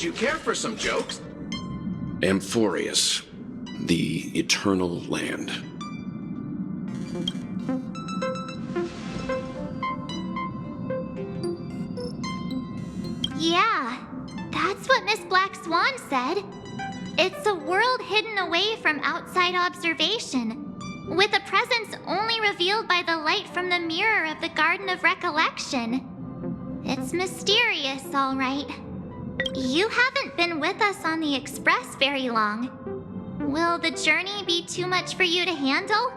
you care for some jokes? Amphorius, the Eternal Land. Yeah, that's what Miss Black Swan said. It's a world hidden away from outside observation, with a presence only revealed by the light from the mirror of the Garden of Recollection. It's mysterious, all right. You haven't been with us on the Express very long. Will the journey be too much for you to handle?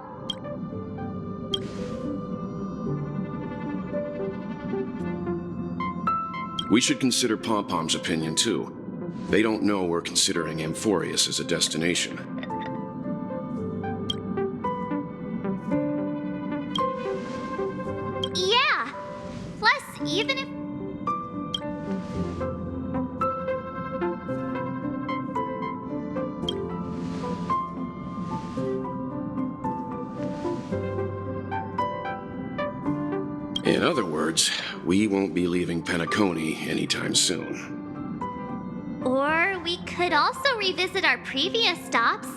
We should consider Pom-Pom's opinion, too. They don't know we're considering Amphorius as a destination. Yeah. Plus, even if... In other words, we won't be leaving Penacony anytime soon. Or we could also revisit our previous stops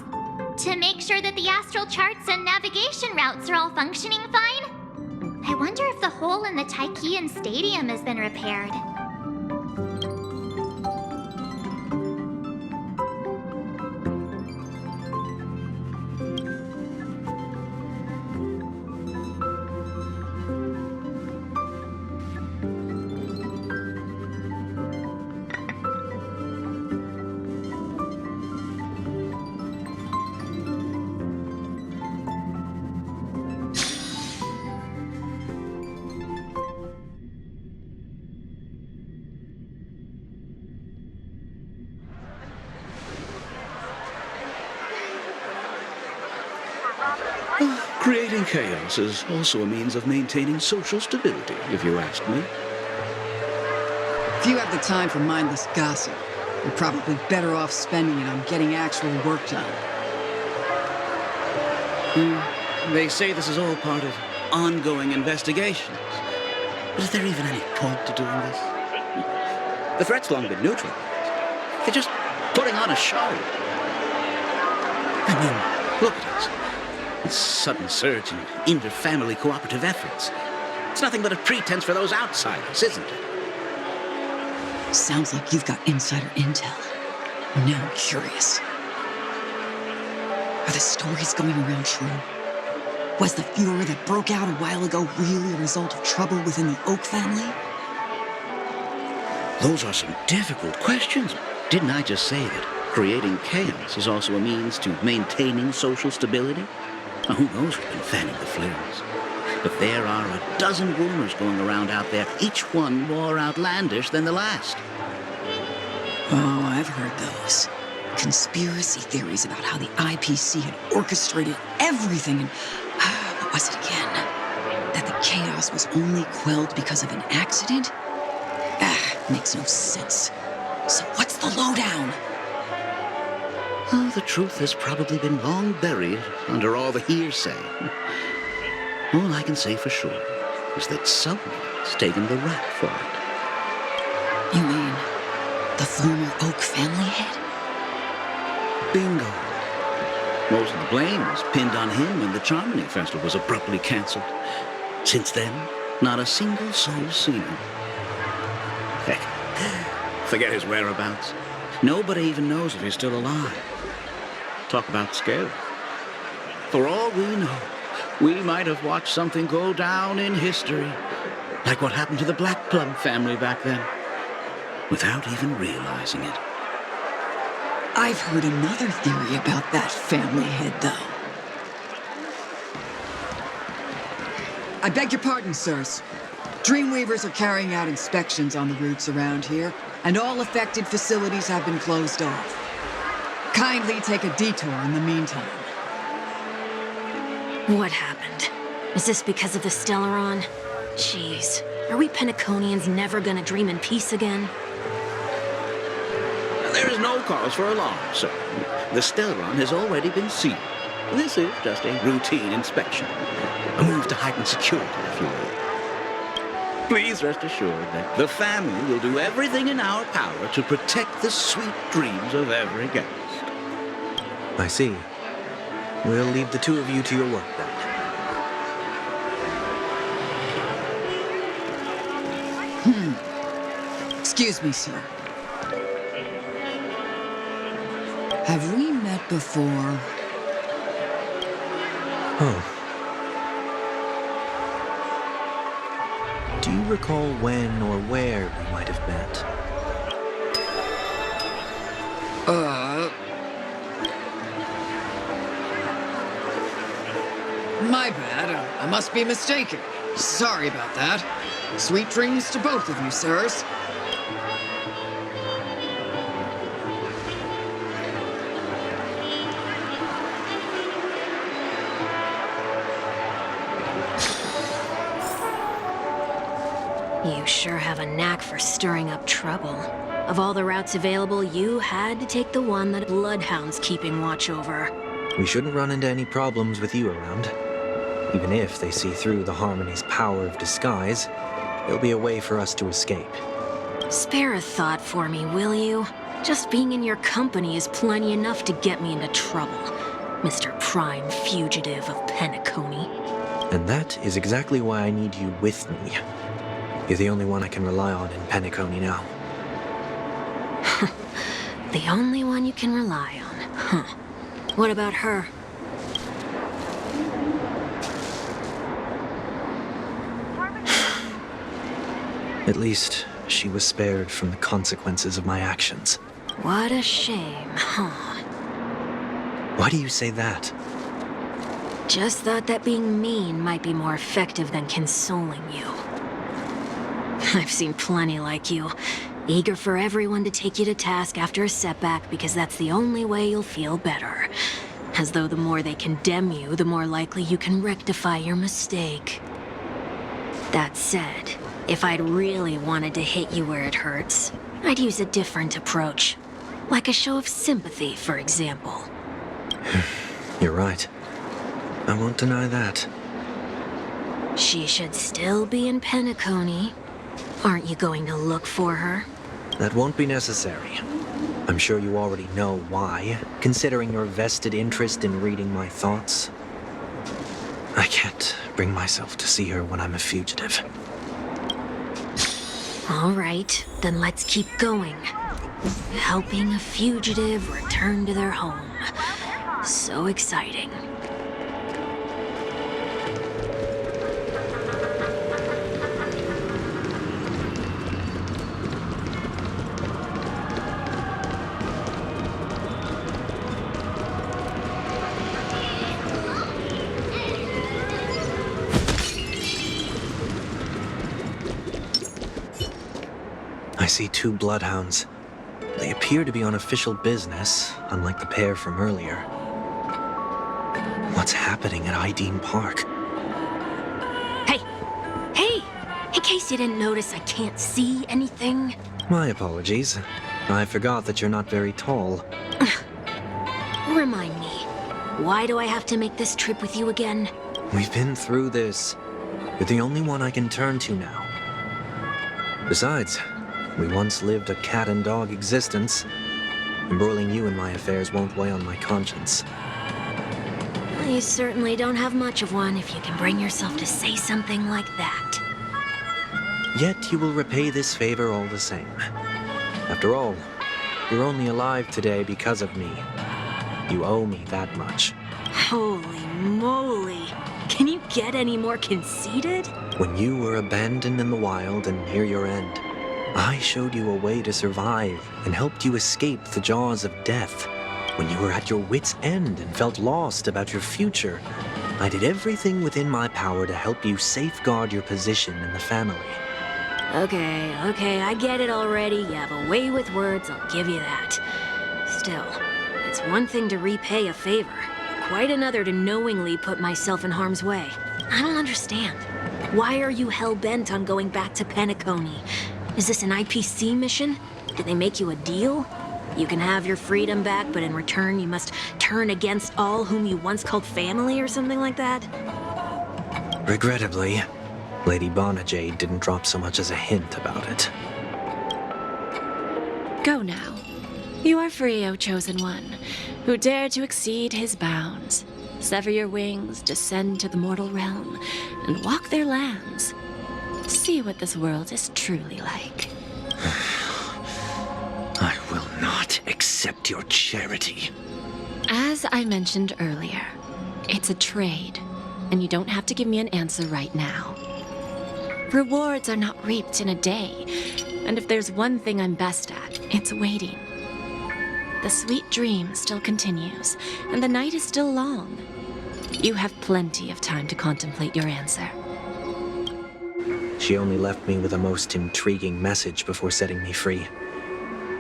to make sure that the astral charts and navigation routes are all functioning fine. I wonder if the hole in the Tychean Stadium has been repaired. Creating chaos is also a means of maintaining social stability, if you ask me. If you have the time for mindless gossip, you're probably better off spending it on getting actual work done. They say this is all part of ongoing investigations. But is there even any point to doing this? The threat's long been neutralized. They're just putting on a show. I mean, look at us. This sudden surge in inter-family cooperative efforts. It's nothing but a pretense for those outsiders, isn't it? Sounds like you've got insider intel. Now I'm curious. Are the stories going around true? Was the furor that broke out a while ago really a result of trouble within the Oak family? Those are some difficult questions. Didn't I just say that creating chaos is also a means to maintaining social stability? Now, who knows who's been fanning the flares? But there are a dozen rumors going around out there, each one more outlandish than the last. Oh, I've heard those. Conspiracy theories about how the IPC had orchestrated everything and... what was it again? That the chaos was only quelled because of an accident? Makes no sense. So what's the lowdown? Oh, the truth has probably been long buried under all the hearsay. All I can say for sure is that someone's taken the rap for it. You mean the former Oak family head? Bingo. Most of the blame was pinned on him when the Charmony Festival was abruptly canceled. Since then, not a single soul's seen him. Heck, forget his whereabouts. Nobody even knows if he's still alive. Talk about scary. For all we know, we might have watched something go down in history, like what happened to the Black Plum family back then, without even realizing it. I've heard another theory about that family head, though. I beg your pardon, sirs. Dreamweavers are carrying out inspections on the routes around here, and all affected facilities have been closed off. Kindly take a detour in the meantime. What happened? Is this because of the Stellaron? Jeez, are we Penaconians never gonna dream in peace again? There is no cause for alarm, sir. The Stellaron has already been sealed. This is just a routine inspection. A move to heighten security, if you will. Please rest assured that the family will do everything in our power to protect the sweet dreams of every guest. I see. We'll leave the two of you to your work then. Excuse me, sir. Have we met before? Oh. Do you recall when or where we might have met? My bad. I must be mistaken. Sorry about that. Sweet dreams to both of you, sirs. You sure have a knack for stirring up trouble. Of all the routes available, you had to take the one that Bloodhound's keeping watch over. We shouldn't run into any problems with you around. Even if they see through the Harmony's power of disguise, there'll be a way for us to escape. Spare a thought for me, will you? Just being in your company is plenty enough to get me into trouble, Mr. Prime Fugitive of Penacony. And that is exactly why I need you with me. You're the only one I can rely on in Penacony now. The only one you can rely on, huh? What about her? At least, she was spared from the consequences of my actions. What a shame, huh? Why do you say that? Just thought that being mean might be more effective than consoling you. I've seen plenty like you, eager for everyone to take you to task after a setback because that's the only way you'll feel better. As though the more they condemn you, the more likely you can rectify your mistake. That said, if I'd really wanted to hit you where it hurts, I'd use a different approach. Like a show of sympathy, for example. You're right. I won't deny that. She should still be in Penacony. Aren't you going to look for her? That won't be necessary. I'm sure you already know why, considering your vested interest in reading my thoughts. I can't bring myself to see her when I'm a fugitive. All right, then let's keep going. Helping a fugitive return to their home. So exciting. I see two bloodhounds. They appear to be on official business, unlike the pair from earlier. What's happening at Ideen Park? Hey! Hey! In case you didn't notice, I can't see anything. My apologies. I forgot that you're not very tall. Remind me, why do I have to make this trip with you again? We've been through this. You're the only one I can turn to now. Besides, we once lived a cat and dog existence. Embroiling you in my affairs won't weigh on my conscience. Well, you certainly don't have much of one if you can bring yourself to say something like that. Yet you will repay this favor all the same. After all, you're only alive today because of me. You owe me that much. Holy moly! Can you get any more conceited? When you were abandoned in the wild and near your end, I showed you a way to survive and helped you escape the jaws of death. When you were at your wit's end and felt lost about your future, I did everything within my power to help you safeguard your position in the family. Okay, I get it already. You have a way with words, I'll give you that. Still, it's one thing to repay a favor, quite another to knowingly put myself in harm's way. I don't understand. Why are you hell-bent on going back to Penacony? Is this an IPC mission? Did they make you a deal? You can have your freedom back, but in return you must turn against all whom you once called family or something like that? Regrettably, Lady Bonajade didn't drop so much as a hint about it. Go now. You are free, O Chosen One, who dare to exceed his bounds. Sever your wings, descend to the mortal realm, and walk their lands. See what this world is truly like. I will not accept your charity. As I mentioned earlier, it's a trade, and you don't have to give me an answer right now. Rewards are not reaped in a day, and if there's one thing I'm best at, it's waiting. The sweet dream still continues, and the night is still long. You have plenty of time to contemplate your answer. She only left me with a most intriguing message before setting me free.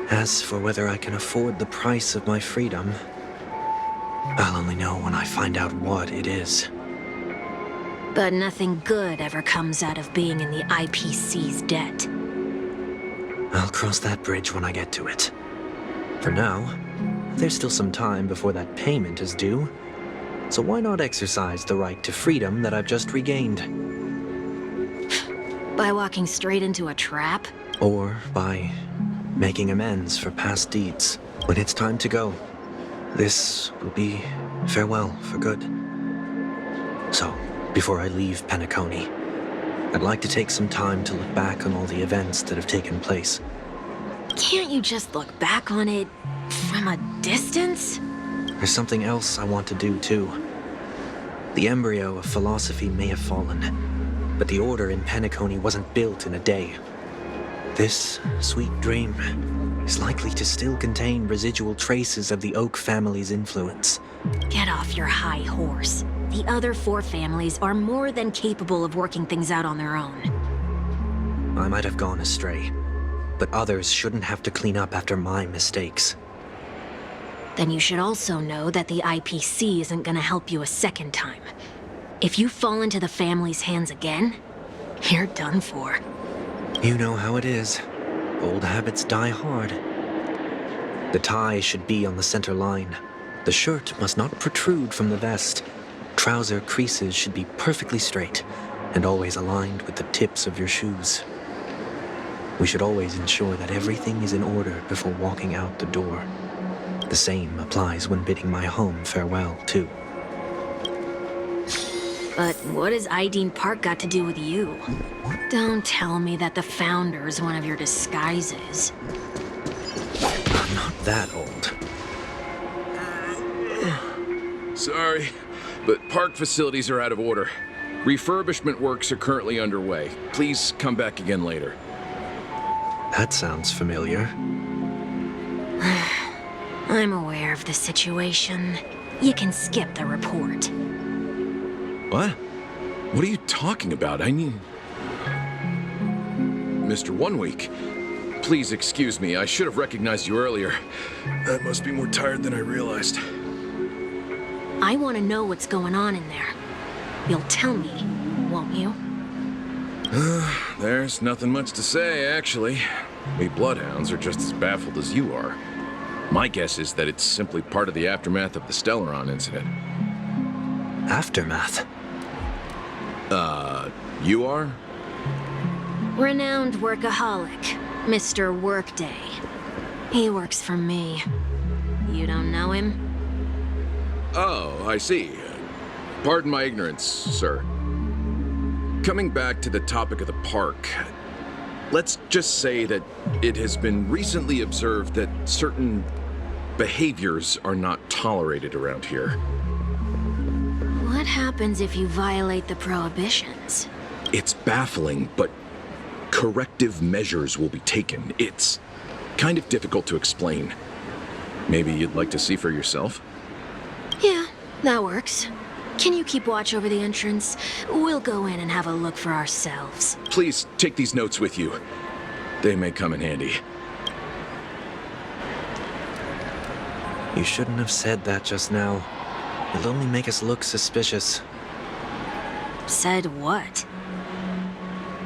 As for whether I can afford the price of my freedom, I'll only know when I find out what it is. But nothing good ever comes out of being in the IPC's debt. I'll cross that bridge when I get to it. For now, there's still some time before that payment is due, so why not exercise the right to freedom that I've just regained? By walking straight into a trap? Or by making amends for past deeds. When it's time to go, this will be farewell for good. So, before I leave Penacony, I'd like to take some time to look back on all the events that have taken place. Can't you just look back on it from a distance? There's something else I want to do, too. The embryo of philosophy may have fallen, but the order in Penacony wasn't built in a day. This sweet dream is likely to still contain residual traces of the Oak family's influence. Get off your high horse. The other 4 families are more than capable of working things out on their own. I might have gone astray, but others shouldn't have to clean up after my mistakes. Then you should also know that the IPC isn't gonna help you a second time. If you fall into the family's hands again, you're done for. You know how it is. Old habits die hard. The tie should be on the center line. The shirt must not protrude from the vest. Trouser creases should be perfectly straight and always aligned with the tips of your shoes. We should always ensure that everything is in order before walking out the door. The same applies when bidding my home farewell, too. But what has Ideen Park got to do with you? Don't tell me that the Founder's one of your disguises. I'm not that old. Sorry, but park facilities are out of order. Refurbishment works are currently underway. Please come back again later. That sounds familiar. I'm aware of the situation. You can skip the report. What? What are you talking about? I mean... Mr. 1 Week, please excuse me. I should have recognized you earlier. I must be more tired than I realized. I want to know what's going on in there. You'll tell me, won't you? There's nothing much to say, actually. We Bloodhounds are just as baffled as you are. My guess is that it's simply part of the aftermath of the Stellaron incident. Aftermath? You are? Renowned workaholic, Mr. Workday. He works for me. You don't know him? Oh, I see. Pardon my ignorance, sir. Coming back to the topic of the park, let's just say that it has been recently observed that certain behaviors are not tolerated around here. What happens if you violate the prohibitions? It's baffling, but corrective measures will be taken. It's kind of difficult to explain. Maybe you'd like to see for yourself? Yeah, that works. Can you keep watch over the entrance? We'll go in and have a look for ourselves. Please take these notes with you. They may come in handy. You shouldn't have said that just now. It'll only make us look suspicious. Said what?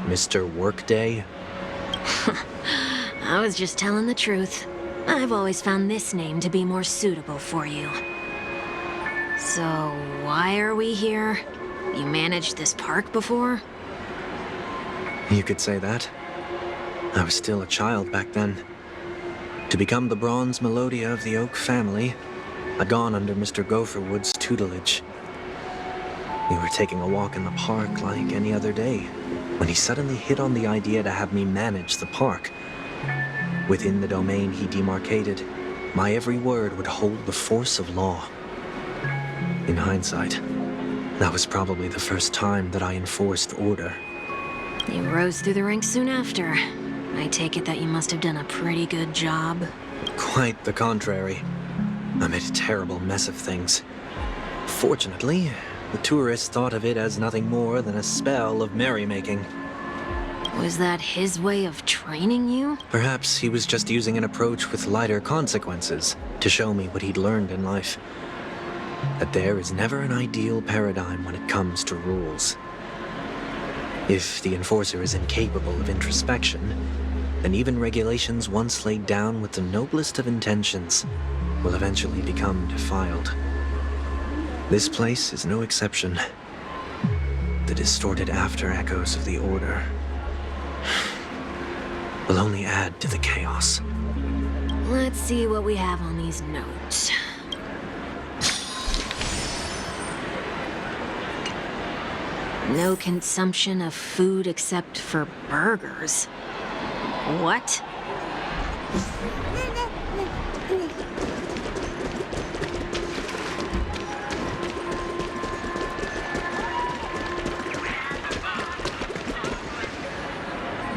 Mr. Workday? I was just telling the truth. I've always found this name to be more suitable for you. So, why are we here? You managed this park before? You could say that. I was still a child back then. To become the bronze Melodia of the Oak family, I'd gone under Mr. Gopherwood's tutelage. We were taking a walk in the park like any other day, when he suddenly hit on the idea to have me manage the park. Within the domain he demarcated, my every word would hold the force of law. In hindsight, that was probably the first time that I enforced order. You rose through the ranks soon after. I take it that you must have done a pretty good job. Quite the contrary. I made a terrible mess of things. Fortunately, the tourists thought of it as nothing more than a spell of merrymaking. Was that his way of training you? Perhaps he was just using an approach with lighter consequences to show me what he'd learned in life. That there is never an ideal paradigm when it comes to rules. If the enforcer is incapable of introspection, then even regulations once laid down with the noblest of intentions will eventually become defiled. This place is no exception. The distorted after echoes of the Order will only add to the chaos. Let's see what we have on these notes. No consumption of food except for burgers. What?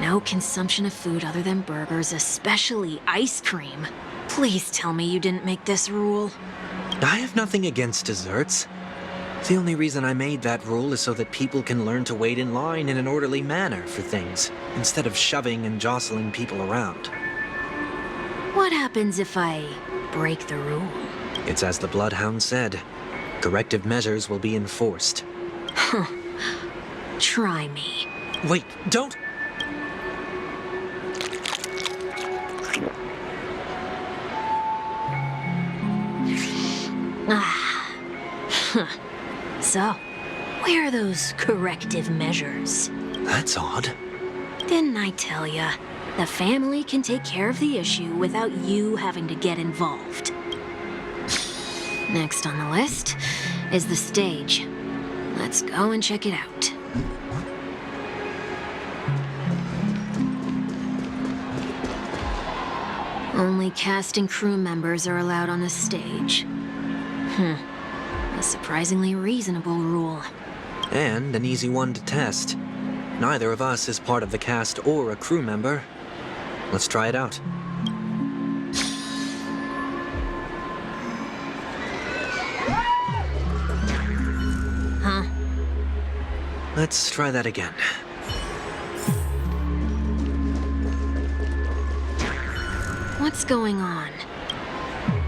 No consumption of food other than burgers, especially ice cream. Please tell me you didn't make this rule. I have nothing against desserts. The only reason I made that rule is so that people can learn to wait in line in an orderly manner for things, instead of shoving and jostling people around. What happens if I break the rule? It's as the Bloodhound said. Corrective measures will be enforced. Try me. Wait, don't! So, where are those corrective measures? That's odd. Didn't I tell ya? The family can take care of the issue without you having to get involved. Next on the list is the stage. Let's go and check it out. Only cast and crew members are allowed on the stage. A surprisingly reasonable rule. And an easy one to test. Neither of us is part of the cast or a crew member. Let's try it out. Huh? Let's try that again. What's going on?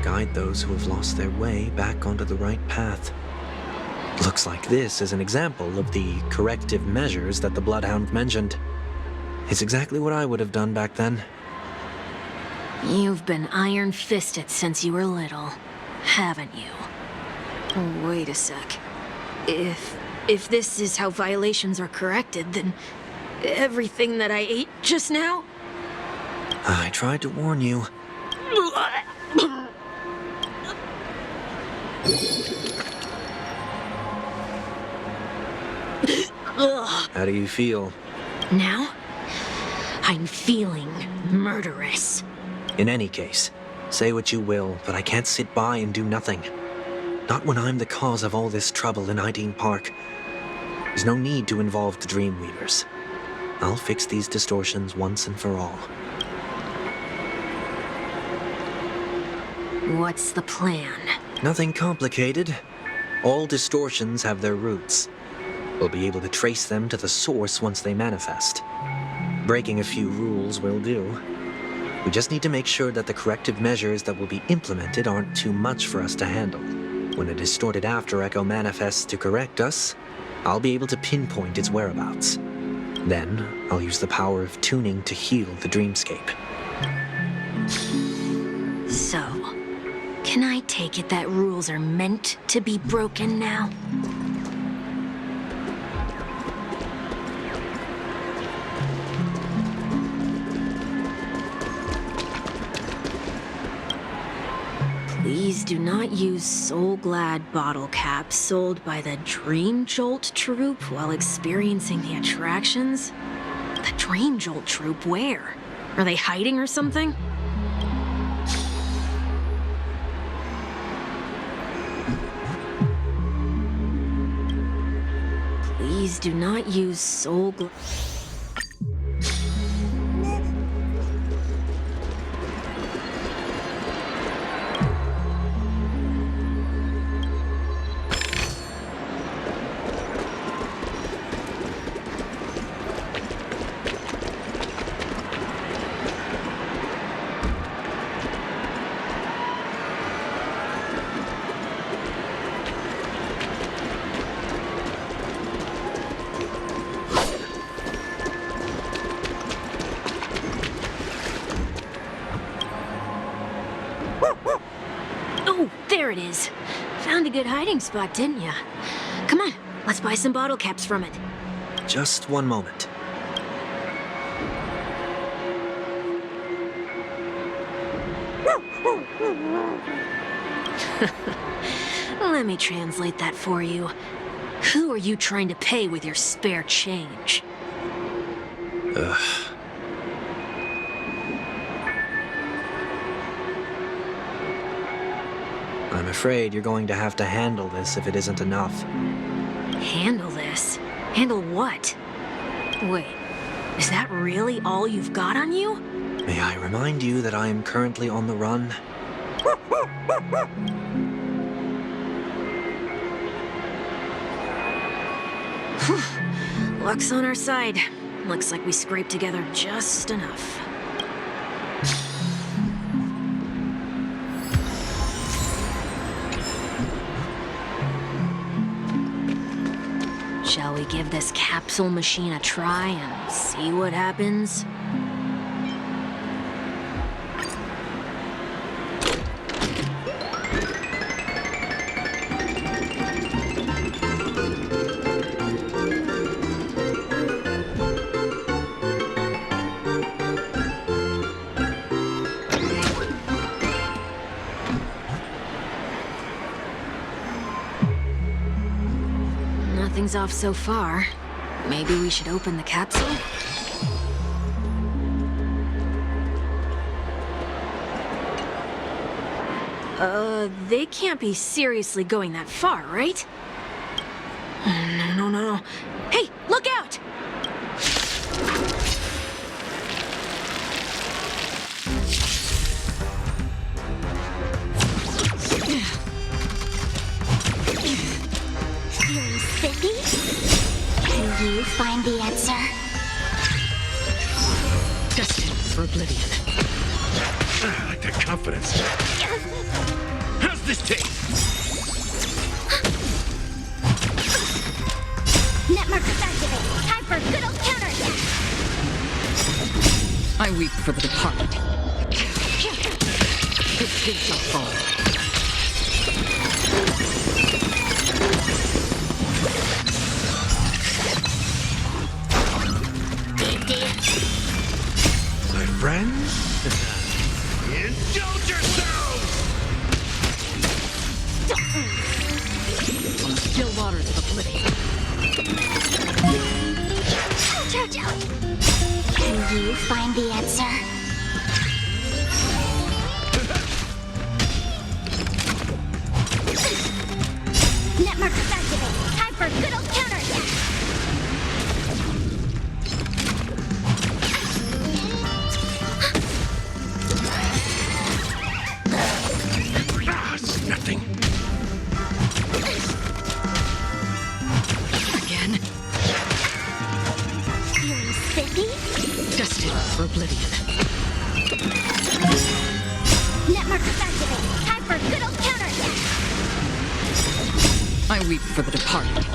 Guide those who have lost their way back onto the right path. Looks like this is an example of the corrective measures that the Bloodhound mentioned. It's exactly what I would have done back then. You've been iron-fisted since you were little, haven't you? Oh, wait a sec. If this is how violations are corrected, then everything that I ate just now? I tried to warn you. How do you feel? Now, I'm feeling murderous. In any case, say what you will, but I can't sit by and do nothing. Not when I'm the cause of all this trouble in Ideen Park. There's no need to involve the Dreamweavers. I'll fix these distortions once and for all. What's the plan? Nothing complicated. All distortions have their roots. We'll be able to trace them to the source once they manifest. Breaking a few rules will do. We just need to make sure that the corrective measures that will be implemented aren't too much for us to handle. When a distorted after echo manifests to correct us, I'll be able to pinpoint its whereabouts. Then, I'll use the power of tuning to heal the dreamscape. So, can I take it that rules are meant to be broken now? Please do not use Soul Glad bottle caps sold by the Dream Jolt troupe while experiencing the attractions. The Dream Jolt troupe, where? Are they hiding or something? Please do not use Soul Glad. Oh, there it is. Found a good hiding spot, didn't ya? Come on, let's buy some bottle caps from it. Just one moment. Let me translate that for you. Who are you trying to pay with your spare change? I'm afraid you're going to have to handle this if it isn't enough. Handle this? Handle what? Wait, is that really all you've got on you? May I remind you that I am currently on the run? Luck's on our side. Looks like we scraped together just enough. Shall we give this capsule machine a try and see what happens? Nothing's off so far. Maybe we should open the capsule? They can't be seriously going that far, right? No. Hey, look out! Feeling spiffy? Can you find the answer? Destined for oblivion. I like that confidence. How's this taste? Net markers activate. Time for good old counterattack. I weep for the departed. It too shall fall. My friends? Indulge yourselves! On the still waters of oblivion. Jojo! Can you find the answer? Net markers activate. Time for good old counterattack. Ah, it's nothing. Again. Feeling spiffy? Destined for oblivion. Net markers activate. Time for good old counterattack. I weep for the departed.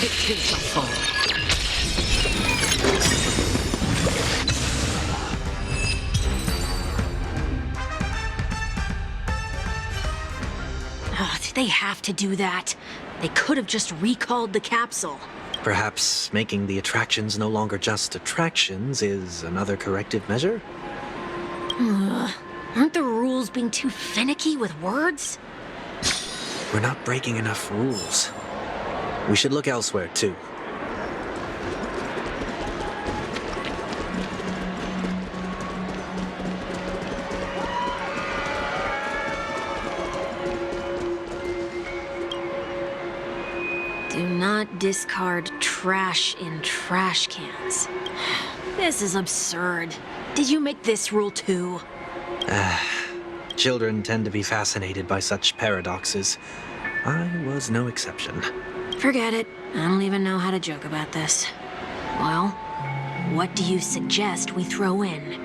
It too shall fall. Oh, did they have to do that? They could have just recalled the capsule. Perhaps making the attractions no longer just attractions is another corrective measure? Aren't the rules being too finicky with words? We're not breaking enough rules. We should look elsewhere, too. Do not discard trash in trash cans. This is absurd. Did you make this rule too? Children tend to be fascinated by such paradoxes. I was no exception. Forget it. I don't even know how to joke about this. Well, what do you suggest we throw in?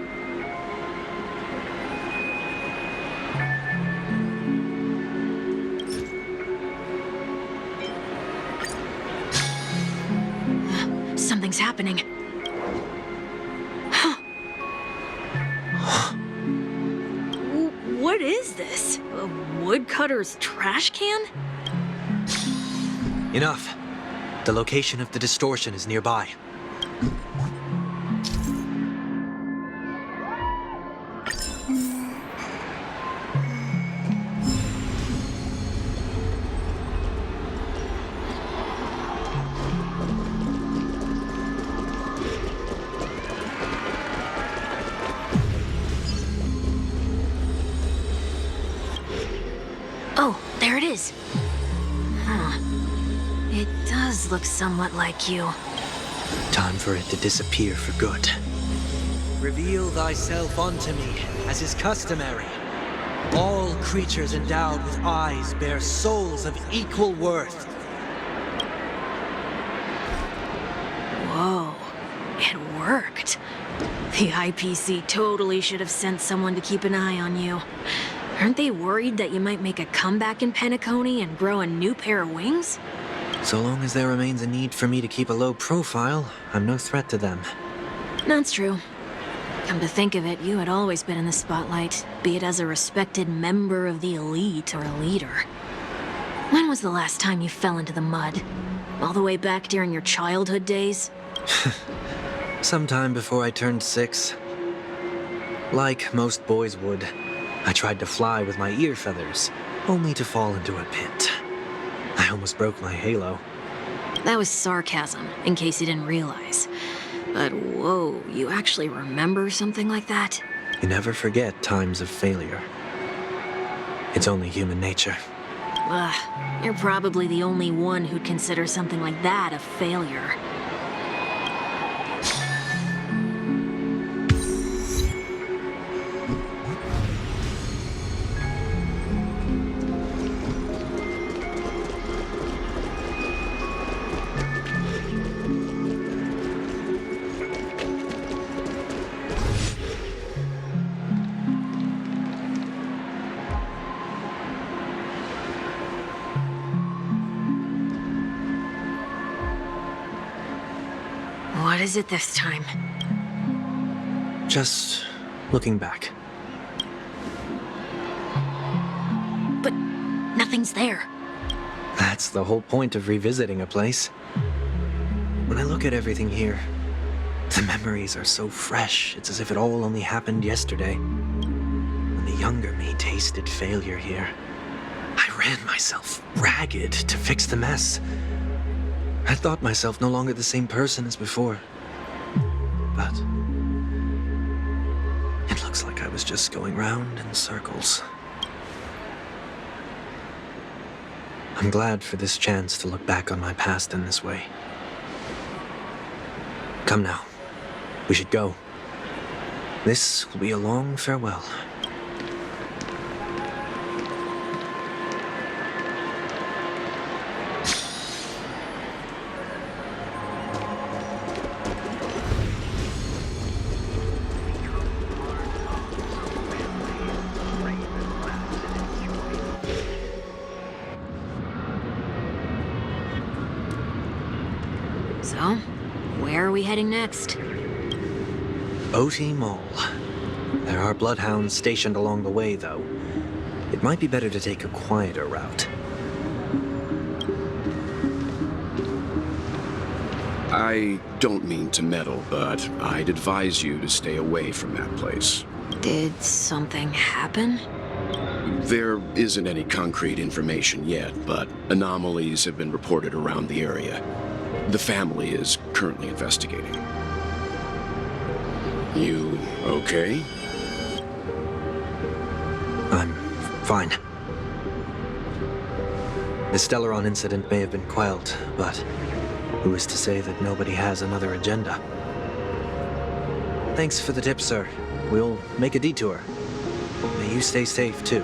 Something's happening. What is this? A woodcutter's trash can? Enough. The location of the distortion is nearby. Oh, there it is. Huh. It does look somewhat like you. Time for it to disappear for good. Reveal thyself unto me, as is customary. All creatures endowed with eyes bear souls of equal worth. Whoa, it worked. The IPC totally should have sent someone to keep an eye on you. Aren't they worried that you might make a comeback in Penacony and grow a new pair of wings? So long as there remains a need for me to keep a low profile, I'm no threat to them. That's true. Come to think of it, you had always been in the spotlight, be it as a respected member of the elite or a leader. When was the last time you fell into the mud? All the way back during your childhood days? Sometime before I turned 6. Like most boys would, I tried to fly with my ear feathers, only to fall into a pit. I almost broke my halo. That was sarcasm, in case you didn't realize. But whoa, you actually remember something like that? You never forget times of failure. It's only human nature. Ugh, you're probably the only one who'd consider something like that a failure. What is it this time? Just looking back. But nothing's there. That's the whole point of revisiting a place. When I look at everything here, the memories are so fresh, it's as if it all only happened yesterday. When the younger me tasted failure here, I ran myself ragged to fix the mess. I thought myself no longer the same person as before. But it looks like I was just going round in circles. I'm glad for this chance to look back on my past in this way. Come now. We should go. This will be a long farewell. So, where are we heading next? OT Mall. There are bloodhounds stationed along the way, though. It might be better to take a quieter route. I don't mean to meddle, but I'd advise you to stay away from that place. Did something happen? There isn't any concrete information yet, but anomalies have been reported around the area. The family is currently investigating. You okay? I'm fine. The Stellaron incident may have been quelled, but who is to say that nobody has another agenda? Thanks for the tip, sir. We'll make a detour. May you stay safe, too.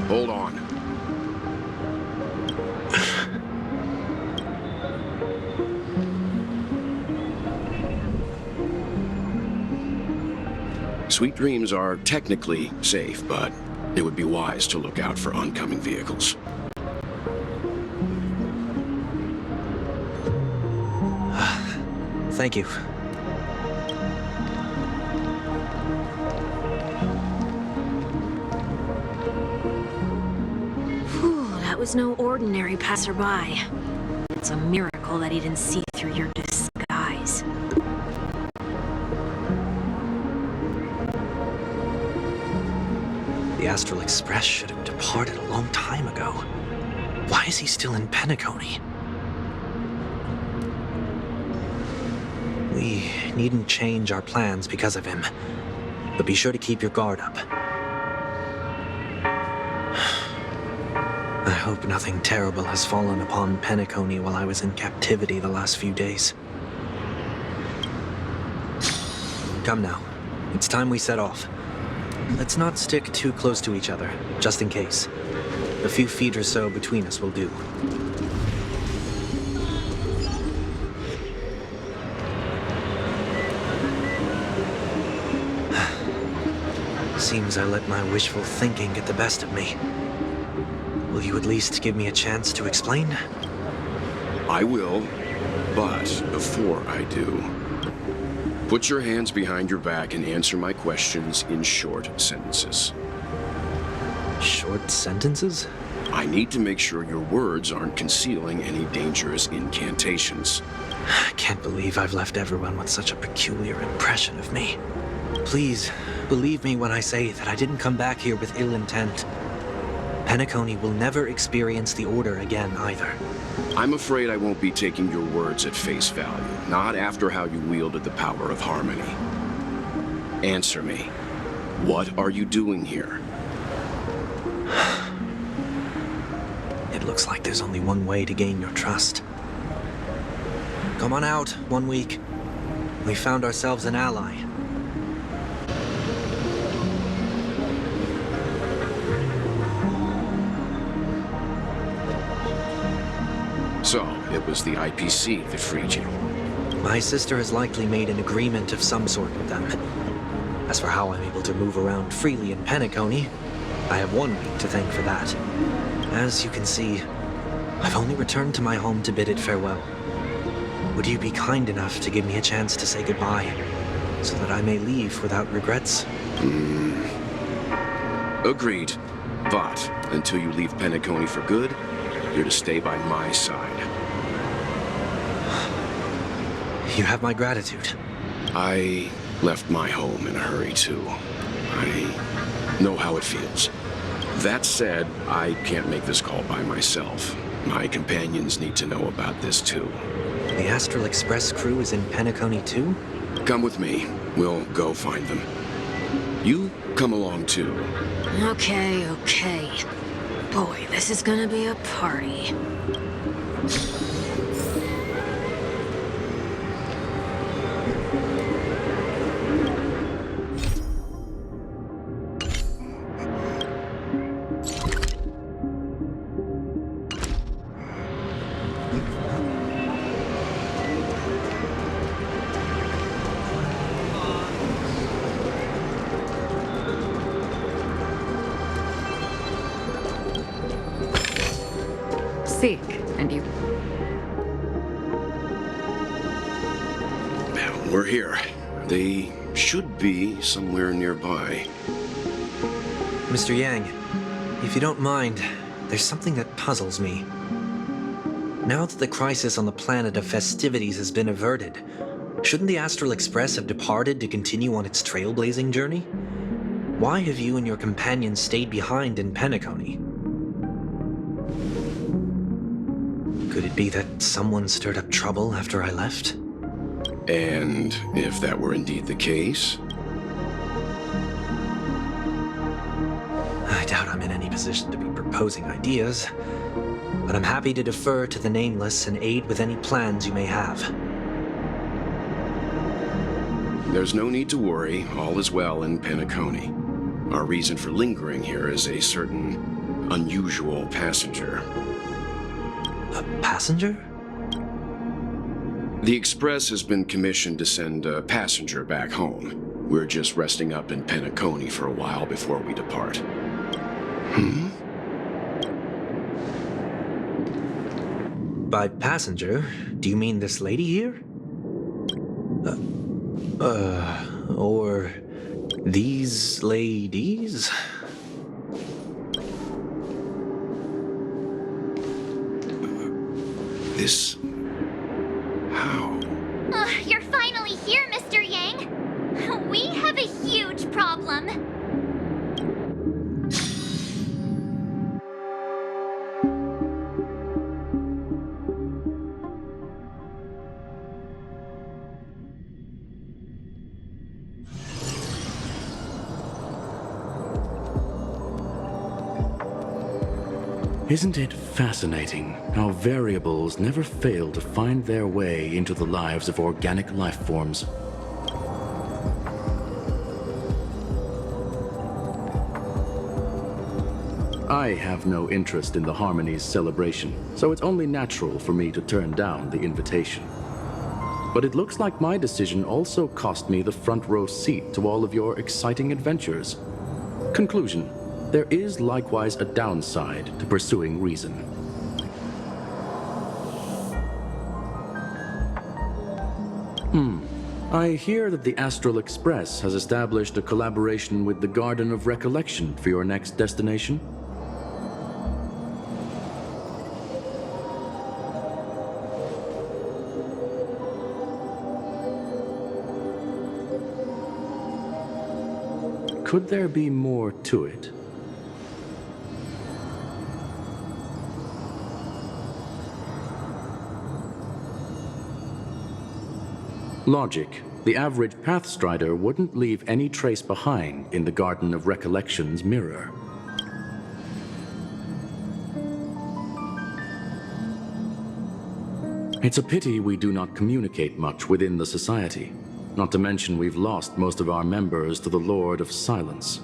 Hold on. Sweet Dreams are technically safe, but it would be wise to look out for oncoming vehicles. Thank you. Whew, that was no ordinary passerby. It's a miracle that he didn't see through your disguise. The Astral Express should have departed a long time ago. Why is he still in Penacony? We needn't change our plans because of him, but be sure to keep your guard up. I hope nothing terrible has fallen upon Penacony while I was in captivity the last few days. Come now, it's time we set off. Let's not stick too close to each other, just in case. A few feet or so between us will do. Seems I let my wishful thinking get the best of me. Will you at least give me a chance to explain? I will, but before I do, put your hands behind your back and answer my questions in short sentences. Short sentences? I need to make sure your words aren't concealing any dangerous incantations. I can't believe I've left everyone with such a peculiar impression of me. Please, believe me when I say that I didn't come back here with ill intent. Penacony will never experience the Order again, either. I'm afraid I won't be taking your words at face value, not after how you wielded the power of harmony. Answer me. What are you doing here? It looks like there's only one way to gain your trust. Come on out, 1 week. We found ourselves an ally. So, it was the IPC that freed you. My sister has likely made an agreement of some sort with them. As for how I'm able to move around freely in Penacony, I have 1 week to thank for that. As you can see, I've only returned to my home to bid it farewell. Would you be kind enough to give me a chance to say goodbye, so that I may leave without regrets? Agreed. But, until you leave Penacony for good, you're to stay by my side. You have my gratitude. I left my home in a hurry, too. I know how it feels. That said, I can't make this call by myself. My companions need to know about this, too. The Astral Express crew is in Penacony, too? Come with me. We'll go find them. You come along, too. Okay, okay. Boy, this is gonna be a party. Seek, and you... We're here. They should be somewhere nearby. Mr. Yang, if you don't mind, there's something that puzzles me. Now that the crisis on the planet of festivities has been averted, Shouldn't the Astral Express have departed to continue on its trailblazing journey? Why have you and your companions stayed behind in Penacony? Could it be that someone stirred up trouble after I left? And if that were indeed the case, I doubt I'm in any position to be proposing ideas, but I'm happy to defer to the Nameless and aid with any plans you may have. there's no need to worry. All is well in Penacony. Our reason for lingering here is a certain unusual passenger. A passenger? The Express has been commissioned to send a passenger back home. We're just resting up in Penacony for a while before we depart. By passenger, do you mean this lady here? Or these ladies? This... how? You're finally here, Mr. Yang. We have a huge problem. Isn't it fascinating how variables never fail to find their way into the lives of organic life forms? I have no interest in the Harmony's celebration, so it's only natural for me to turn down the invitation. But it looks like my decision also cost me the front row seat to all of your exciting adventures. Conclusion: there is likewise a downside to pursuing reason. I hear that the Astral Express has established a collaboration with the Garden of Recollection for your next destination. Could there be more to it? Logic. The average Pathstrider wouldn't leave any trace behind in the Garden of Recollection's mirror. It's a pity we do not communicate much within the society. Not to mention we've lost most of our members to the Lord of Silence.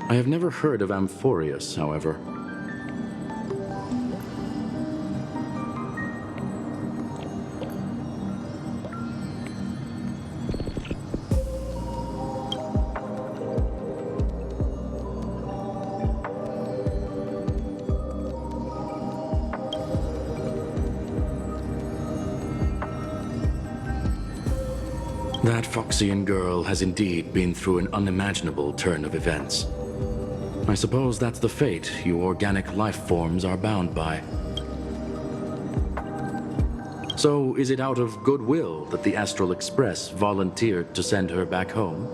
I have never heard of Amphorius, however. That Foxian girl has indeed been through an unimaginable turn of events. I suppose that's the fate you organic life forms are bound by. So, is it out of goodwill that the Astral Express volunteered to send her back home?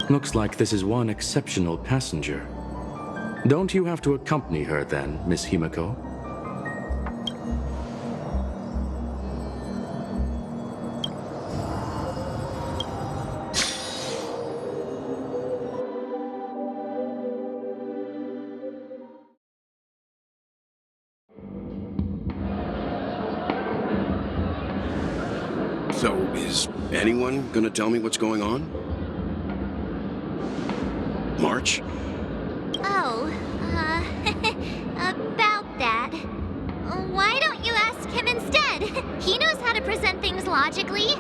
Looks like this is one exceptional passenger. Don't you have to accompany her then, Miss Himiko? So, is anyone gonna tell me what's going on? March? Oh, about that. Why don't you ask him instead? He knows how to present things logically.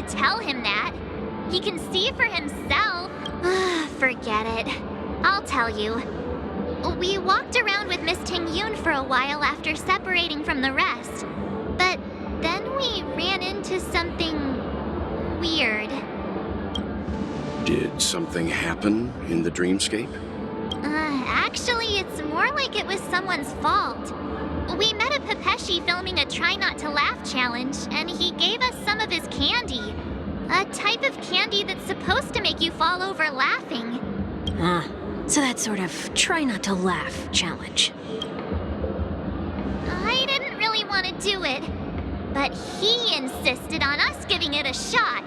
to tell him that. He can see for himself. Forget it. I'll tell you. We walked around with Miss Ting-Yun for a while after separating from the rest. But then we ran into something weird. Did something happen in the dreamscape? Actually, it's more like it was someone's fault. We met a Pepeshi filming a Try Not to Laugh challenge, and he gave us some of his candy. A type of candy that's supposed to make you fall over laughing. So that sort of try not to laugh challenge. I didn't really want to do it, but he insisted on us giving it a shot.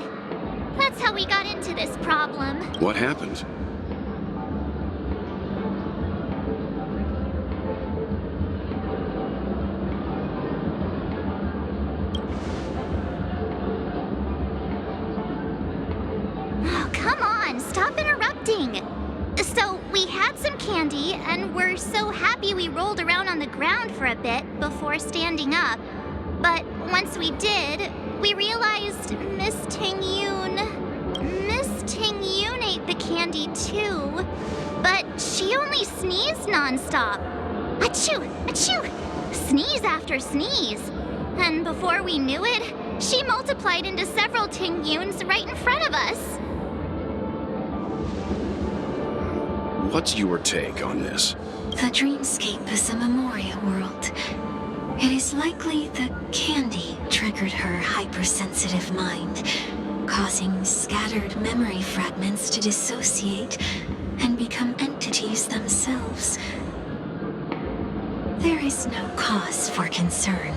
That's how we got into this problem. What happened? Oh, come on, stop interrupting. So, we had some candy, and we're so happy we rolled around on the ground for a bit before standing up. But once we did, we realized Miss Ting-Yun ate the candy too. But she only sneezed nonstop. Achoo! Achoo! Sneeze after sneeze. And before we knew it, she multiplied into several Ting-Yuns right in front of us. What's your take on this? The dreamscape is a memoria world. It is likely the candy triggered her hypersensitive mind, causing scattered memory fragments to dissociate and become entities themselves. There is no cause for concern.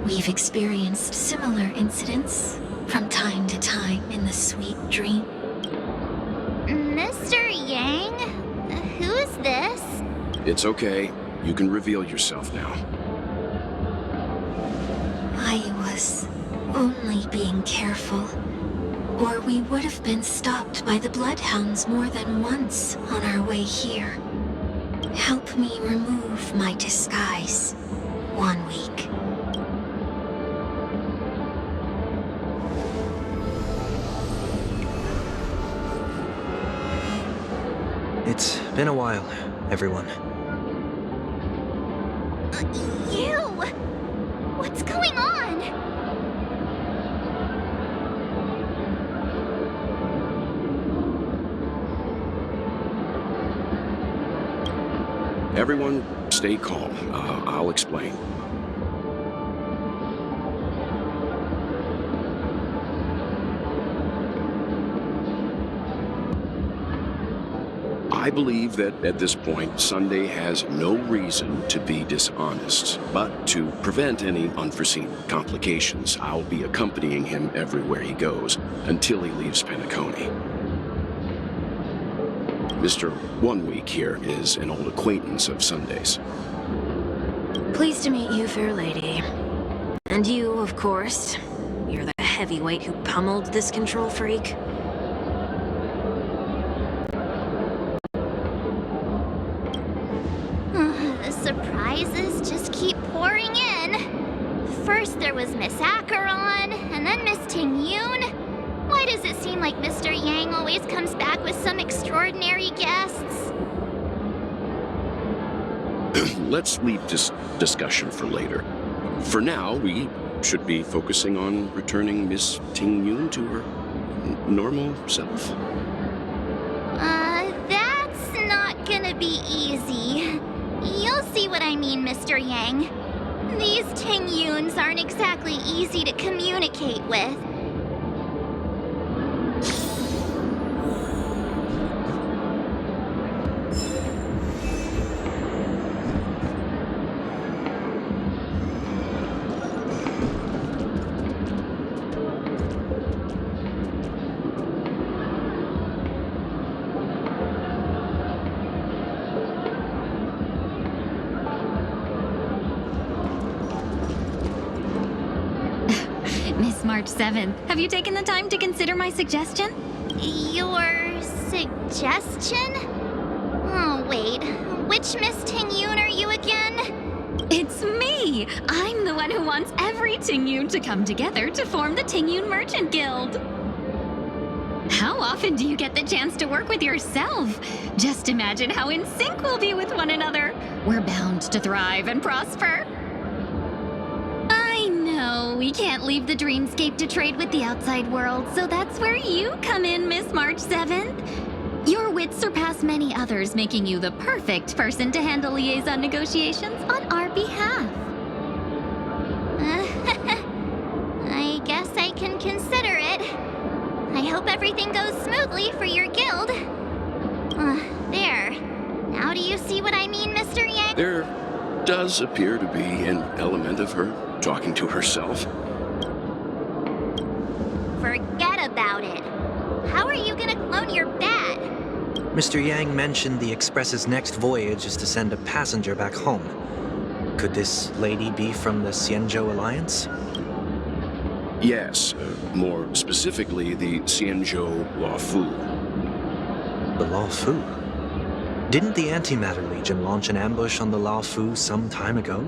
We've experienced similar incidents from time to time in the sweet dream. Mr. Yang? Who's this? It's okay. You can reveal yourself now. I was only being careful, or we would have been stopped by the Bloodhounds more than once on our way here. Help me remove my disguise. 1 week. It's been a while, everyone. You! What's going on? Everyone, stay calm. I'll explain. I believe that at this point, Sunday has no reason to be dishonest. But to prevent any unforeseen complications, I'll be accompanying him everywhere he goes until he leaves Penacony. Mr. 1 Week here is an old acquaintance of Sunday's. Pleased to meet you, fair lady. And you, of course. You're the heavyweight who pummeled this control freak. The surprises just keep pouring in. First there was Miss Acheron, and then Miss Ting-Yun. Why does it seem like Mr. Yang always comes back with some extraordinary guests? Let's leave this discussion for later. For now, we should be focusing on returning Miss Ting-Yun to her normal self. That's not gonna be easy. You'll see what I mean, Mr. Yang. These Ting-Yuns aren't exactly easy to communicate with. March 7th. Have you taken the time to consider my suggestion? Your suggestion? Oh, wait. Which Miss Ting-Yun are you again? It's me! me! I'm the one who wants every Tingyun to come together to form the Tingyun Merchant Guild. How often do you get the chance to work with yourself? Just imagine how in sync we'll be with one another. We're bound to thrive and prosper. I know we can't leave the dreamscape to trade with the outside world, so that's where you come in, Miss March 7th. Your wits surpass many others, making you the perfect person to handle liaison negotiations on our behalf. I guess I can consider it. I hope everything goes smoothly for your guild. There. Now do you see what I mean, Mr. Yang? There does appear to be an element of her talking to herself. Forget about it. How are you gonna clone your bat? Mr. Yang mentioned the Express's next voyage is to send a passenger back home. Could this lady be from the Xianzhou Alliance? Yes, more specifically, the Xianzhou Luofu. The Luofu? Didn't the Antimatter Legion launch an ambush on the Luofu some time ago?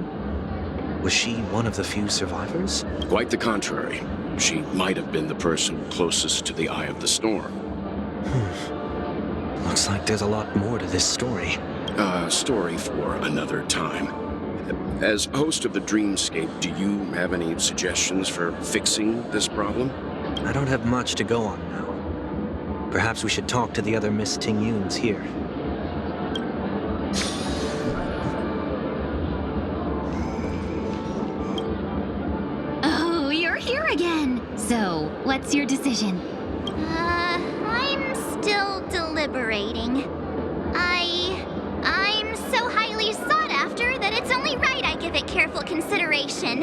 Was she one of the few survivors? Quite the contrary. She might have been the person closest to the Eye of the Storm. Looks like there's a lot more to this story. Story for another time. As host of the Dreamscape, do you have any suggestions for fixing this problem? I don't have much to go on now. Perhaps we should talk to the other Miss Tingyuns here. Oh, you're here again. So, what's your decision? I'm still deliberating. I'm so highly sought after that it's only right I give it careful consideration.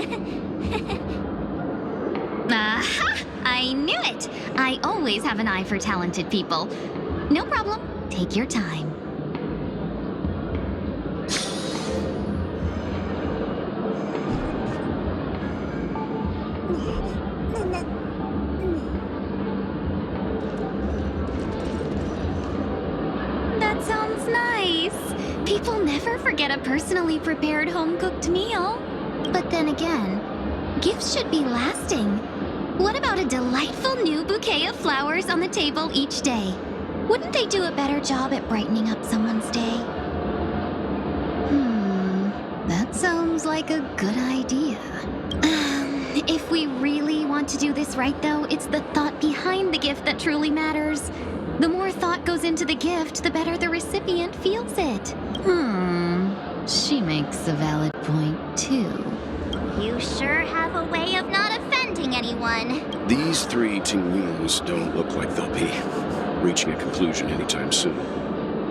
Aha! I knew it! I always have an eye for talented people. No problem. Take your time. That sounds nice. People never forget a personally prepared home-cooked meal. But then again, gifts should be lasting. What about a delightful new bouquet of flowers on the table each day? Wouldn't they do a better job at brightening up someone's day? That sounds like a good idea. If we really want to do this right, though, it's the thought behind the gift that truly matters. The more thought goes into the gift, the better the recipient feels it. She makes a valid point, too. You sure have a way of not offending anyone. These three Tingyuns don't look like they'll be reaching a conclusion anytime soon.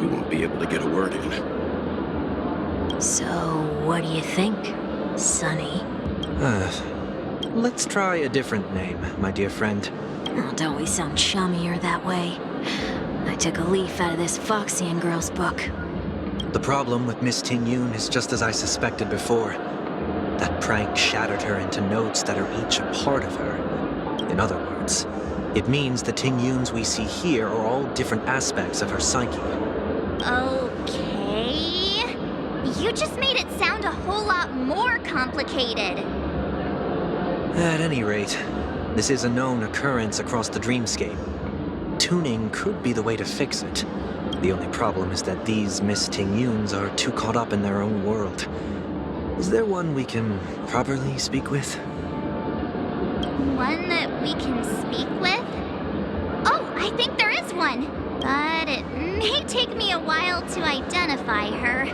We won't be able to get a word in. So, what do you think, Sonny? Let's try a different name, my dear friend. Oh, don't we sound chummier that way? I took a leaf out of this Foxian girl's book. The problem with Miss Tingyun is just as I suspected before. That prank shattered her into notes that are each a part of her. In other words, it means the Tingyuns we see here are all different aspects of her psyche. Okay. You just made it sound a whole lot more complicated. At any rate, this is a known occurrence across the dreamscape. Tuning could be the way to fix it. The only problem is that these Miss Tingyuns are too caught up in their own world. Is there one we can properly speak with? One that we can speak with? Oh, I think there is one. But it may take me a while to identify her.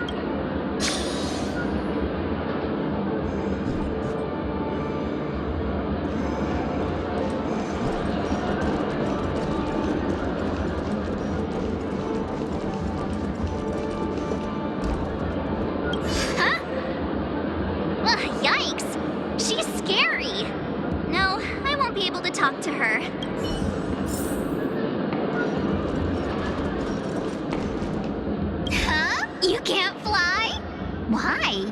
Yikes! She's scary! No, I won't be able to talk to her. Huh? You can't fly? Why?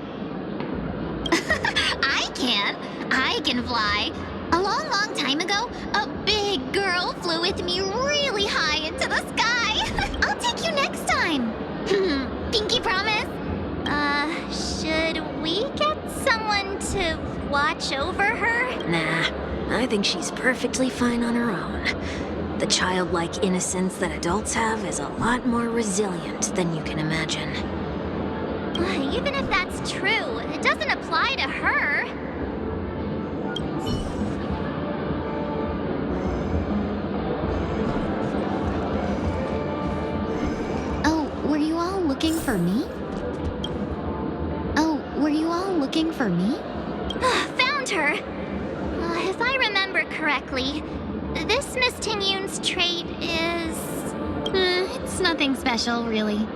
I can. I can fly. A long, long time ago, a big girl flew with me really high into the sky. I'll take you next time. Pinky promise? Should we get someone watch over her? Nah, I think she's perfectly fine on her own. The childlike innocence that adults have is a lot more resilient than you can imagine. Even if that's true, it doesn't apply to her. Oh, were you all looking for me? Oh, were you all looking for me? Found her! If I remember correctly, this Miss Tingyun's trait is... It's nothing special, really.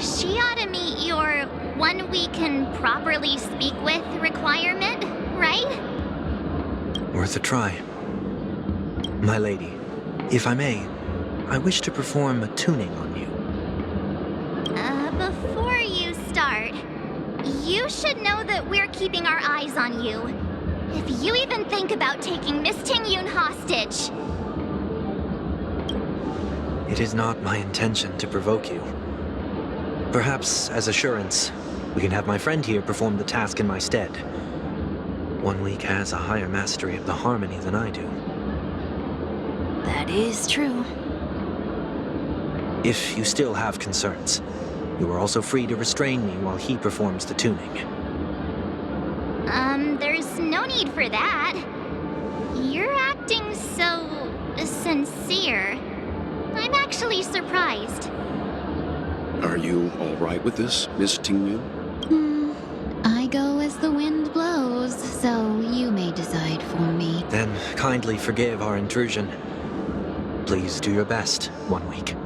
She ought to meet your one we can properly speak with requirement, right? Worth a try. My lady, if I may, I wish to perform a tuning on you. Before you start, you should know that we're keeping our eyes on you. If you even think about taking Miss Tingyun hostage. It is not my intention to provoke you. Perhaps, as assurance, we can have my friend here perform the task in my stead. 1 week has a higher mastery of the harmony than I do. That is true. If you still have concerns, you are also free to restrain me while he performs the tuning. There's no need for that. You're acting so... sincere. I'm actually surprised. Are you all right with this, Miss Tingyun? I go as the wind blows, so you may decide for me. Then kindly forgive our intrusion. Please do your best, 1 week.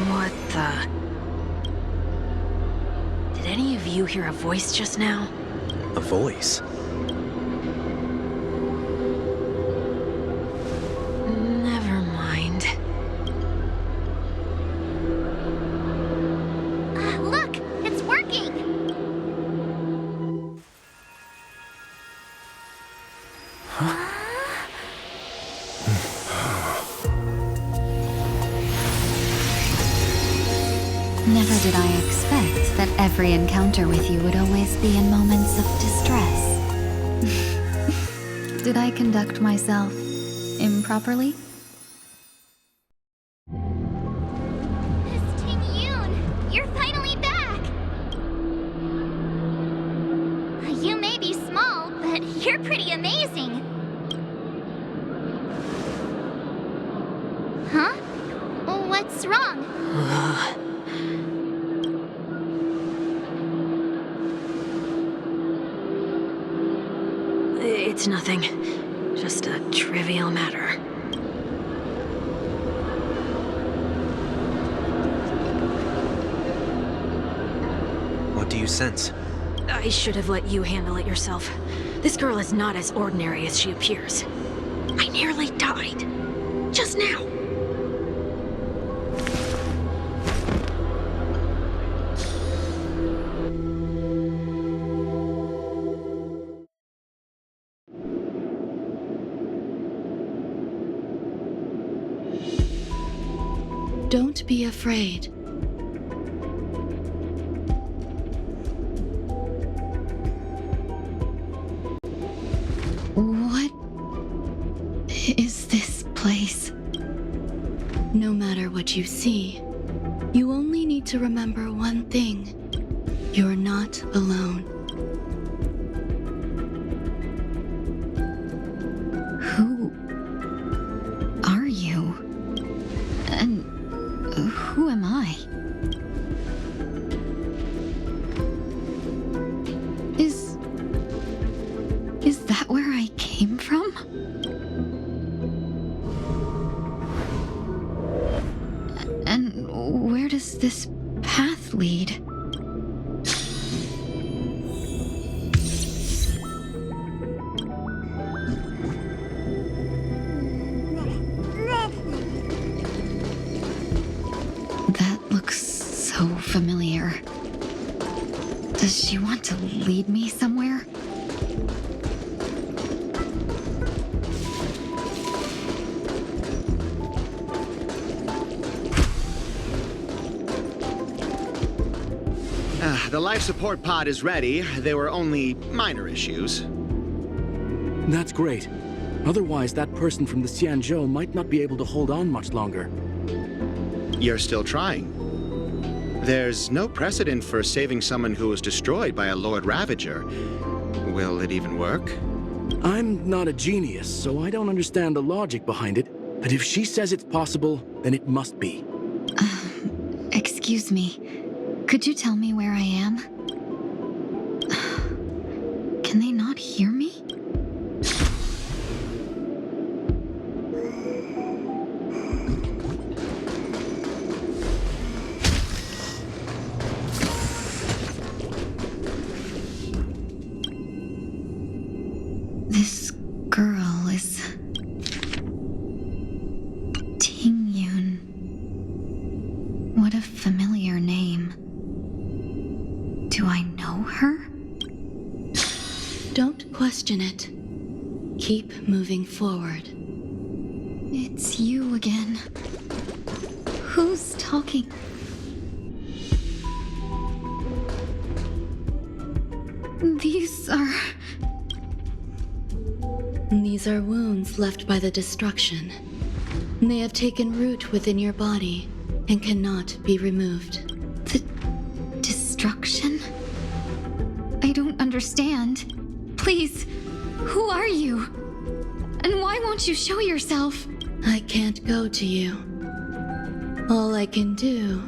What the... Did any of you hear a voice just now? A voice? Never mind. Look! It's working! Never did I expect that every encounter with you would always be in moments of distress. Did I conduct myself improperly? Miss Tingyun, you're finally back! You may be small, but you're pretty amazing. Huh? What's wrong? It's nothing. Just a trivial matter. What do you sense? I should have let you handle it yourself. This girl is not as ordinary as she appears. I nearly died. Just now. Don't be afraid. What is this place? No matter what you see, you only need to remember one thing. You're not alone. Who are you? And who am I? Is that where I came from? And where does this path lead? Does she want to lead me somewhere? The life support pod is ready. There were only minor issues. That's great. Otherwise, that person from the Xianzhou might not be able to hold on much longer. You're still trying. There's no precedent for saving someone who was destroyed by a Lord Ravager. Will it even work? I'm not a genius, so I don't understand the logic behind it. But if she says it's possible, then it must be. Excuse me. Could you tell me where I am? Can they not hear me? This girl is Tingyun. What a familiar name. Do I know her? Don't question it. Keep moving forward. It's you again. Who's talking? These are wounds left by the destruction. They have taken root within your body and cannot be removed. The destruction? I don't understand. Please, who are you? And why won't you show yourself? I can't go to you. All I can do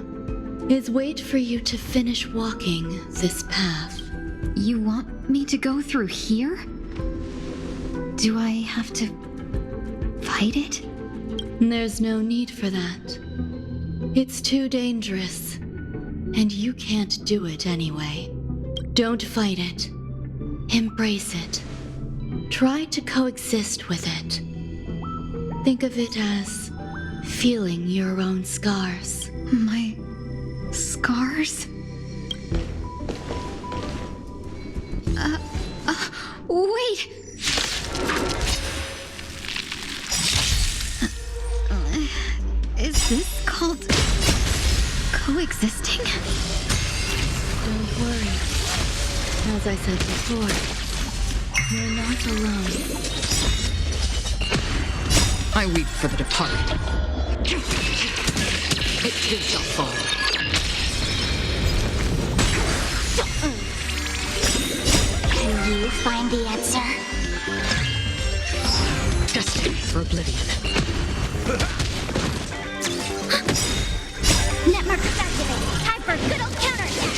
is wait for you to finish walking this path. You want me to go through here? Do I have to fight it? There's no need for that. It's too dangerous, and you can't do it anyway. Don't fight it. Embrace it. Try to coexist with it. Think of it as feeling your own scars. My scars? Wait! Is this called coexisting? Don't worry. As I said before, you're not alone. I weep for the departed. It too shall fall. Can you find the answer? Destined for oblivion. Net markers activated. Time for a good old counterattack.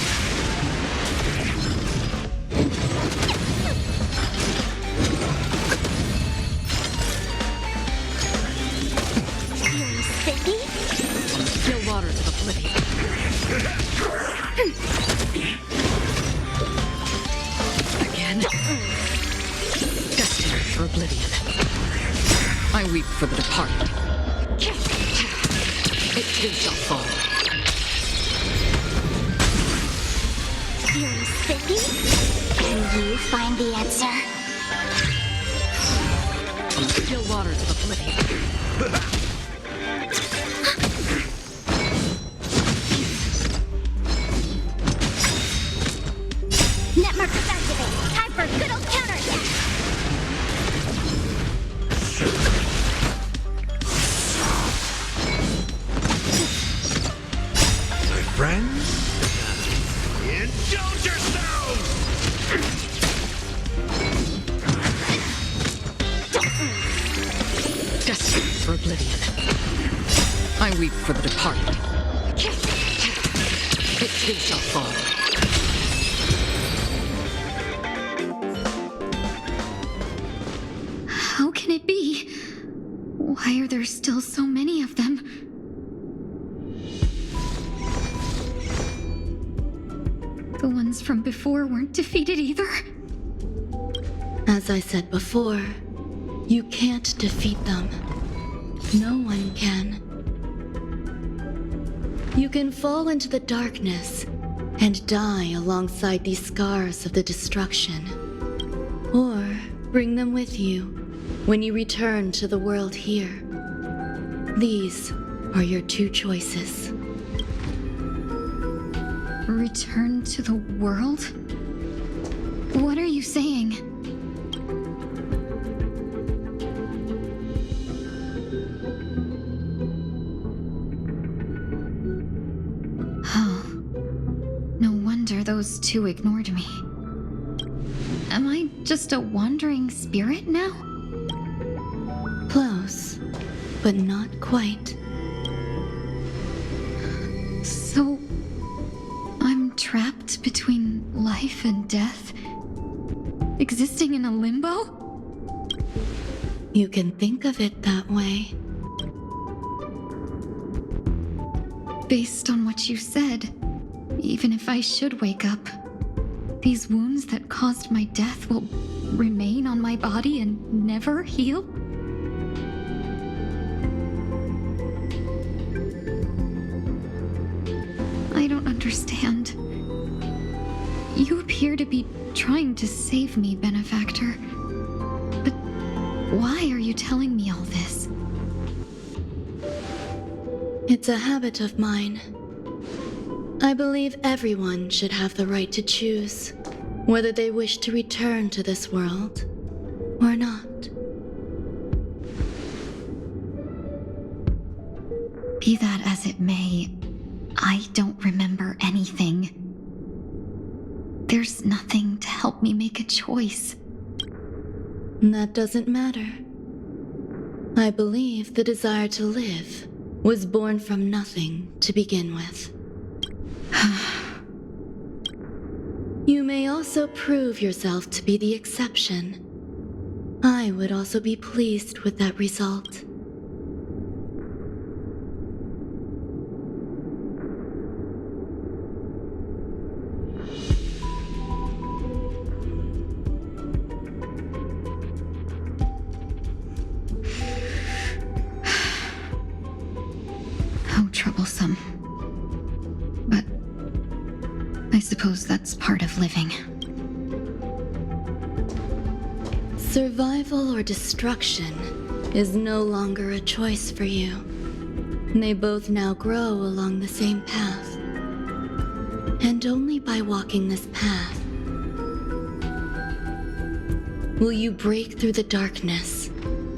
Feeling spiffy? Still waters of oblivion. Again. Destined for oblivion. I weep for the departed. It too shall fall. Feeling spiffy? Can you find the answer? Still waters of oblivion. Net markers activated. Time for a good old counterattack. My friends? Indulge yourselves! Destined for oblivion. I weep for the departed. It too shall fall. How can it be? Why are there still so many of them? The ones from before weren't defeated either? As I said before, you can't defeat them. No one can. You can fall into the darkness, and die alongside these scars of the destruction. Or bring them with you when you return to the world here. These are your two choices. Return to the world? What are you saying? Oh. No wonder those two ignored me. Am I just a wandering spirit now? Close, but not quite. So, I'm trapped between life and death? Existing in a limbo? You can think of it that way. Based on what you said, even if I should wake up, these wounds that caused my death will remain on my body and never heal? I don't understand. You appear to be trying to save me, Benefactor. But why are you telling me all this? It's a habit of mine. I believe everyone should have the right to choose whether they wish to return to this world or not. Be that as it may, I don't remember anything. There's nothing to help me make a choice. That doesn't matter. I believe the desire to live was born from nothing to begin with. You may also prove yourself to be the exception. I would also be pleased with that result. How troublesome. But I suppose that's part of living. Survival or destruction is no longer a choice for you. They both now grow along the same path. And only by walking this path will you break through the darkness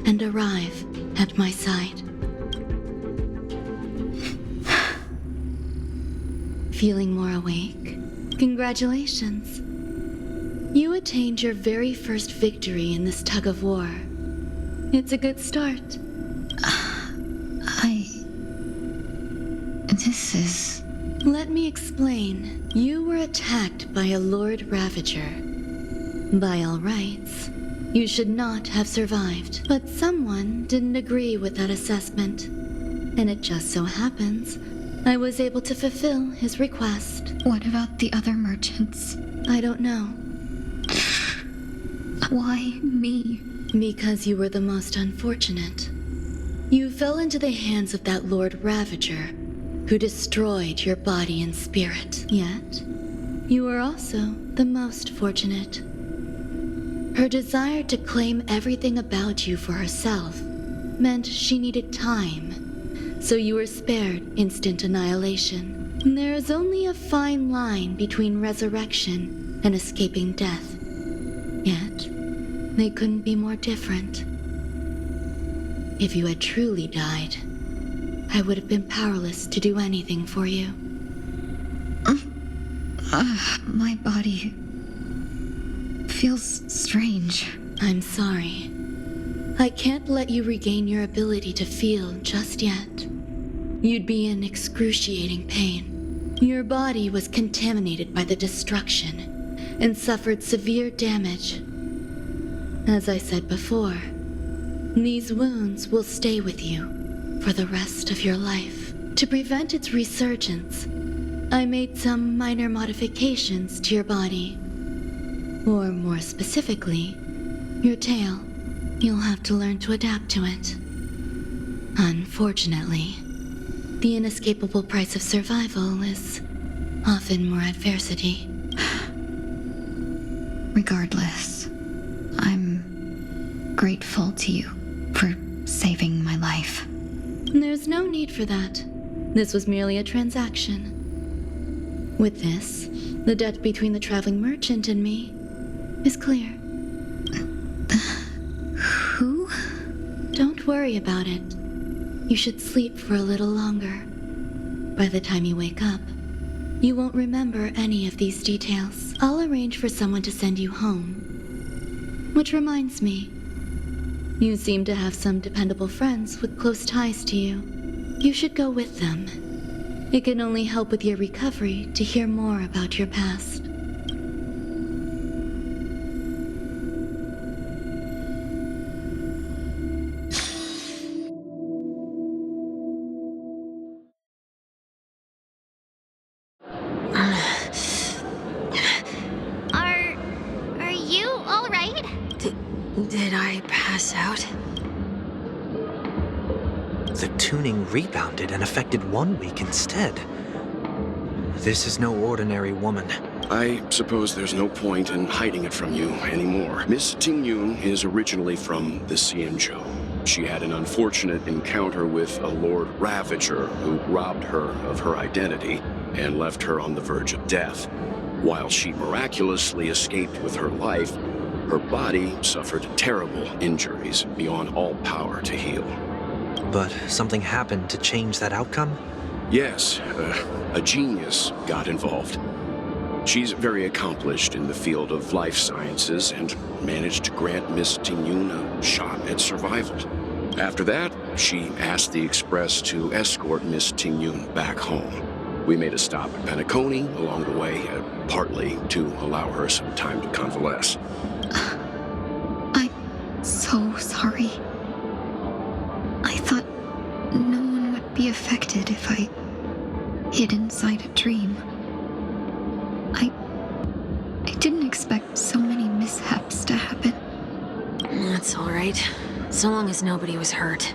and arrive at my side. Feeling more awake? Congratulations. You attained your very first victory in this tug of war. It's a good start. This is... Let me explain. You were attacked by a Lord Ravager. By all rights, you should not have survived. But someone didn't agree with that assessment. And it just so happens I was able to fulfill his request. What about the other merchants? I don't know. Why me? Because you were the most unfortunate. You fell into the hands of that Lord Ravager, who destroyed your body and spirit. Yet, you were also the most fortunate. Her desire to claim everything about you for herself meant she needed time, so you were spared instant annihilation. There is only a fine line between resurrection and escaping death. Yet, they couldn't be more different. If you had truly died, I would have been powerless to do anything for you. My body feels strange. I'm sorry. I can't let you regain your ability to feel just yet. You'd be in excruciating pain. Your body was contaminated by the destruction and suffered severe damage. As I said before, these wounds will stay with you for the rest of your life. To prevent its resurgence, I made some minor modifications to your body. Or more specifically, your tail. You'll have to learn to adapt to it. Unfortunately, the inescapable price of survival is often more adversity. Regardless, I'm grateful to you for saving my life. There's no need for that. This was merely a transaction. With this, the debt between the traveling merchant and me is clear. Who? Don't worry about it. You should sleep for a little longer. By the time you wake up, you won't remember any of these details. I'll arrange for someone to send you home. Which reminds me, you seem to have some dependable friends with close ties to you. You should go with them. It can only help with your recovery to hear more about your past. Are you all right? Did I pass out? The tuning rebounded and affected 1 week instead. This is no ordinary woman. I suppose there's no point in hiding it from you anymore. Miss Tingyun is originally from the Xianzhou. She had an unfortunate encounter with a Lord Ravager who robbed her of her identity and left her on the verge of death. While she miraculously escaped with her life, her body suffered terrible injuries beyond all power to heal. But something happened to change that outcome? Yes, a genius got involved. She's very accomplished in the field of life sciences and managed to grant Miss Tingyun a shot at survival. After that, she asked the Express to escort Miss Tingyun back home. We made a stop at Penacony along the way, partly to allow her some time to convalesce. I'm so sorry. I thought no one would be affected if I hid inside a dream. I didn't expect so many mishaps to happen. That's all right. So long as nobody was hurt.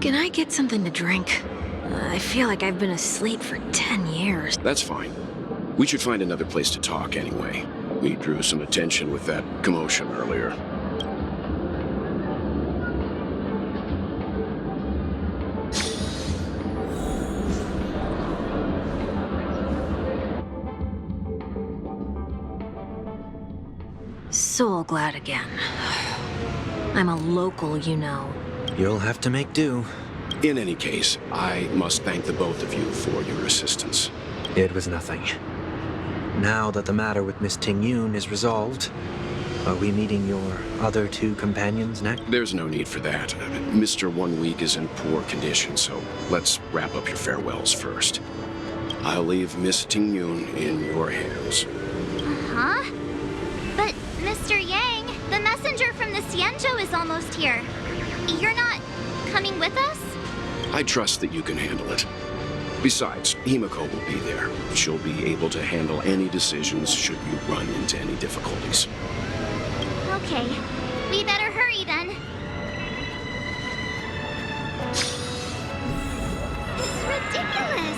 Can I get something to drink? I feel like I've been asleep for 10 years. That's fine. We should find another place to talk anyway. We drew some attention with that commotion earlier. So glad again. I'm a local, you know. You'll have to make do. In any case, I must thank the both of you for your assistance. It was nothing. Now that the matter with Miss Tingyun is resolved, are we meeting your other two companions next? There's no need for that. Mr. 1 Week is in poor condition, so let's wrap up your farewells first. I'll leave Miss Tingyun in your hands. Huh? But, Mr. Yang, the messenger from the Xianzhou is almost here. You're not coming with us? I trust that you can handle it. Besides, Himiko will be there. She'll be able to handle any decisions should you run into any difficulties. Okay. We better hurry then. It's ridiculous.